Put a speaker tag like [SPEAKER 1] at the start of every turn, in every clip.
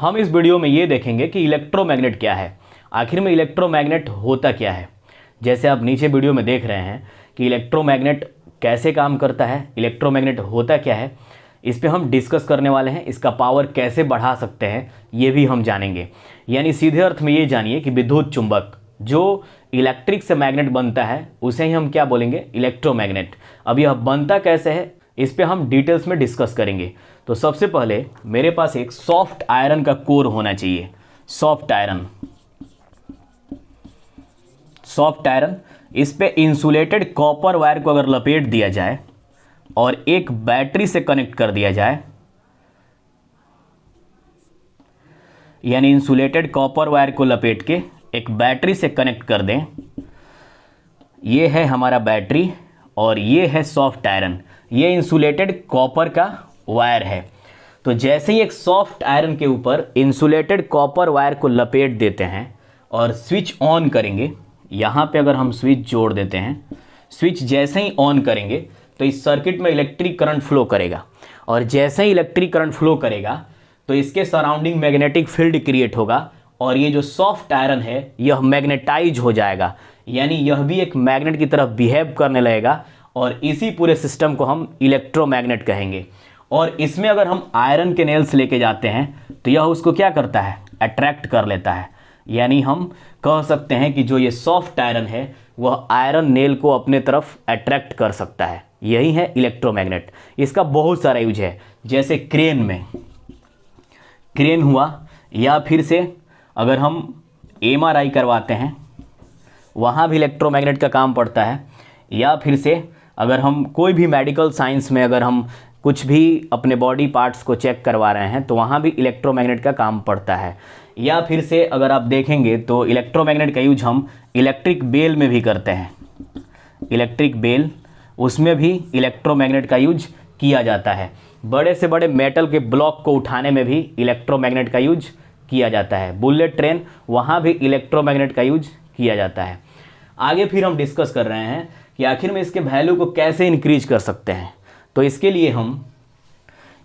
[SPEAKER 1] हम इस वीडियो में ये देखेंगे कि इलेक्ट्रोमैग्नेट क्या है, आखिर में इलेक्ट्रोमैग्नेट होता क्या है। जैसे आप नीचे वीडियो में देख रहे हैं कि इलेक्ट्रोमैग्नेट कैसे काम करता है, इलेक्ट्रोमैग्नेट होता क्या है, इस पे हम डिस्कस करने वाले हैं। इसका पावर कैसे बढ़ा सकते हैं ये भी हम जानेंगे। यानी सीधे अर्थ में ये जानिए कि विद्युत चुंबक जो इलेक्ट्रिक से मैग्नेट बनता है उसे ही हम क्या बोलेंगे, इलेक्ट्रोमैग्नेट। अब यह बनता कैसे है इस पे हम डिटेल्स में डिस्कस करेंगे। तो सबसे पहले मेरे पास एक सॉफ्ट आयरन का कोर होना चाहिए। सॉफ्ट आयरन, इस पे इंसुलेटेड कॉपर वायर को अगर लपेट दिया जाए और एक बैटरी से कनेक्ट कर दिया जाए, यानी इंसुलेटेड कॉपर वायर को लपेट के एक बैटरी से कनेक्ट कर दें, ये है हमारा बैटरी और ये है सॉफ्ट आयरन, ये इंसुलेटेड कॉपर का वायर है। तो जैसे ही एक सॉफ्ट आयरन के ऊपर इंसुलेटेड कॉपर वायर को लपेट देते हैं और स्विच ऑन करेंगे, यहाँ पे अगर हम स्विच जोड़ देते हैं, स्विच जैसे ही ऑन करेंगे तो इस सर्किट में इलेक्ट्रिक करंट फ्लो करेगा और जैसे ही इलेक्ट्रिक करंट फ्लो करेगा तो इसके सराउंडिंग मैग्नेटिक फील्ड क्रिएट होगा और ये जो सॉफ्ट आयरन है यह मैग्नेटाइज हो जाएगा, यानी यह भी एक मैग्नेट की तरफ बिहेव करने लगेगा और इसी पूरे सिस्टम को हम इलेक्ट्रोमैग्नेट कहेंगे। और इसमें अगर हम आयरन के नेल्स लेके जाते हैं तो यह उसको क्या करता है, अट्रैक्ट कर लेता है। यानी हम कह सकते हैं कि जो ये सॉफ्ट आयरन है वह आयरन नेल को अपने तरफ अट्रैक्ट कर सकता है। यही है इलेक्ट्रोमैग्नेट। इसका बहुत सारा यूज है, जैसे क्रेन हुआ, या फिर से अगर हम MRI करवाते हैं वहाँ भी इलेक्ट्रोमैग्नेट का काम पड़ता है, या फिर से अगर हम कोई भी मेडिकल साइंस में अगर हम कुछ भी अपने बॉडी पार्ट्स को चेक करवा रहे हैं तो वहाँ भी इलेक्ट्रोमैग्नेट का काम पड़ता है। या फिर से अगर आप देखेंगे तो इलेक्ट्रोमैग्नेट का यूज हम इलेक्ट्रिक बेल में भी करते हैं। इलेक्ट्रिक बेल, उसमें भी इलेक्ट्रोमैग्नेट का यूज किया जाता है। बड़े से बड़े मेटल के ब्लॉक को उठाने में भी इलेक्ट्रोमैग्नेट का यूज किया जाता है। बुलेट ट्रेन, वहाँ भी इलेक्ट्रोमैग्नेट का यूज किया जाता है। आगे फिर हम डिस्कस कर रहे हैं कि आखिर में इसके वैल्यू को कैसे इंक्रीज कर सकते हैं। तो इसके लिए हम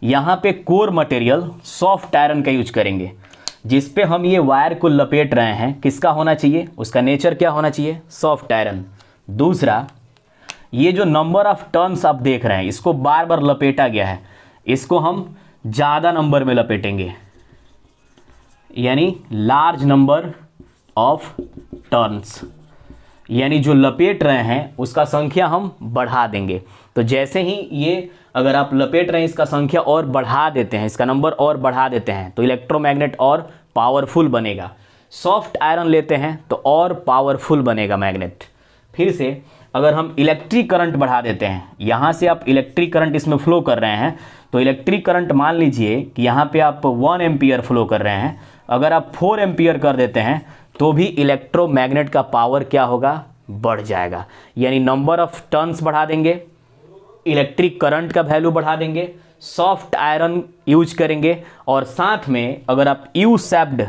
[SPEAKER 1] यहाँ पे कोर मटेरियल सॉफ्ट आयरन का यूज करेंगे, जिस पे हम ये वायर को लपेट रहे हैं। किसका होना चाहिए, उसका नेचर क्या होना चाहिए, सॉफ्ट आयरन। दूसरा, ये जो नंबर ऑफ टर्न्स आप देख रहे हैं इसको बार बार लपेटा गया है, इसको हम ज़्यादा नंबर में लपेटेंगे, यानी लार्ज नंबर ऑफ टर्न्स, यानी जो लपेट रहे हैं उसका संख्या हम बढ़ा देंगे। तो जैसे ही ये अगर आप लपेट रहे हैं इसका संख्या और बढ़ा देते हैं, इसका नंबर और बढ़ा देते हैं तो इलेक्ट्रोमैग्नेट और पावरफुल बनेगा। सॉफ्ट आयरन लेते हैं तो और पावरफुल बनेगा मैग्नेट। फिर से अगर हम इलेक्ट्रिक करंट बढ़ा देते हैं, यहाँ से आप इलेक्ट्रिक करंट इसमें फ्लो कर रहे हैं तो इलेक्ट्रिक करंट मान लीजिए कि यहाँ पे आप 1 एम्पियर फ्लो कर रहे हैं, अगर आप 4 एम्पियर कर देते हैं तो भी इलेक्ट्रोमैग्नेट का पावर क्या होगा, बढ़ जाएगा। यानी नंबर ऑफ टर्न्स बढ़ा देंगे, इलेक्ट्रिक करंट का वैल्यू बढ़ा देंगे, सॉफ्ट आयरन यूज करेंगे और साथ में अगर आप यू शेप्ड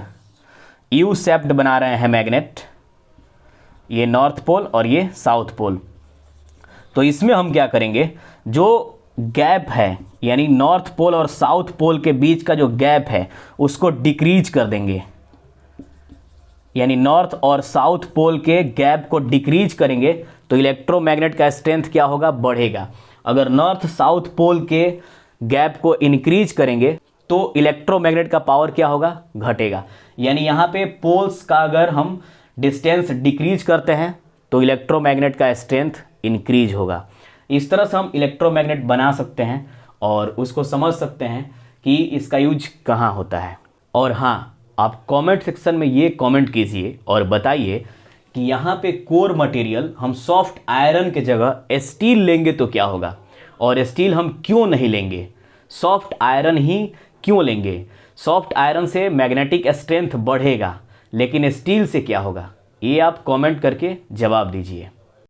[SPEAKER 1] बना रहे हैं मैग्नेट, ये नॉर्थ पोल और ये साउथ पोल, तो इसमें हम क्या करेंगे, जो गैप है यानी नॉर्थ पोल और साउथ पोल के बीच का जो गैप है उसको डिक्रीज कर देंगे। यानी नॉर्थ और साउथ पोल के गैप को डिक्रीज करेंगे तो इलेक्ट्रोमैग्नेट का स्ट्रेंथ क्या होगा, बढ़ेगा। अगर नॉर्थ साउथ पोल के गैप को इंक्रीज करेंगे तो इलेक्ट्रोमैग्नेट का पावर क्या होगा, घटेगा। यानी यहाँ पे पोल्स का अगर हम डिस्टेंस डिक्रीज करते हैं तो इलेक्ट्रोमैग्नेट का स्ट्रेंथ इंक्रीज होगा। इस तरह से हम इलेक्ट्रोमैग्नेट बना सकते हैं और उसको समझ सकते हैं कि इसका यूज कहाँ होता है। और हाँ, आप कमेंट सेक्शन में ये कमेंट कीजिए और बताइए कि यहाँ पे कोर मटेरियल हम सॉफ्ट आयरन के जगह स्टील लेंगे तो क्या होगा, और स्टील हम क्यों नहीं लेंगे, सॉफ्ट आयरन ही क्यों लेंगे। सॉफ्ट आयरन से मैग्नेटिक स्ट्रेंथ बढ़ेगा लेकिन स्टील से क्या होगा, ये आप कमेंट करके जवाब दीजिए।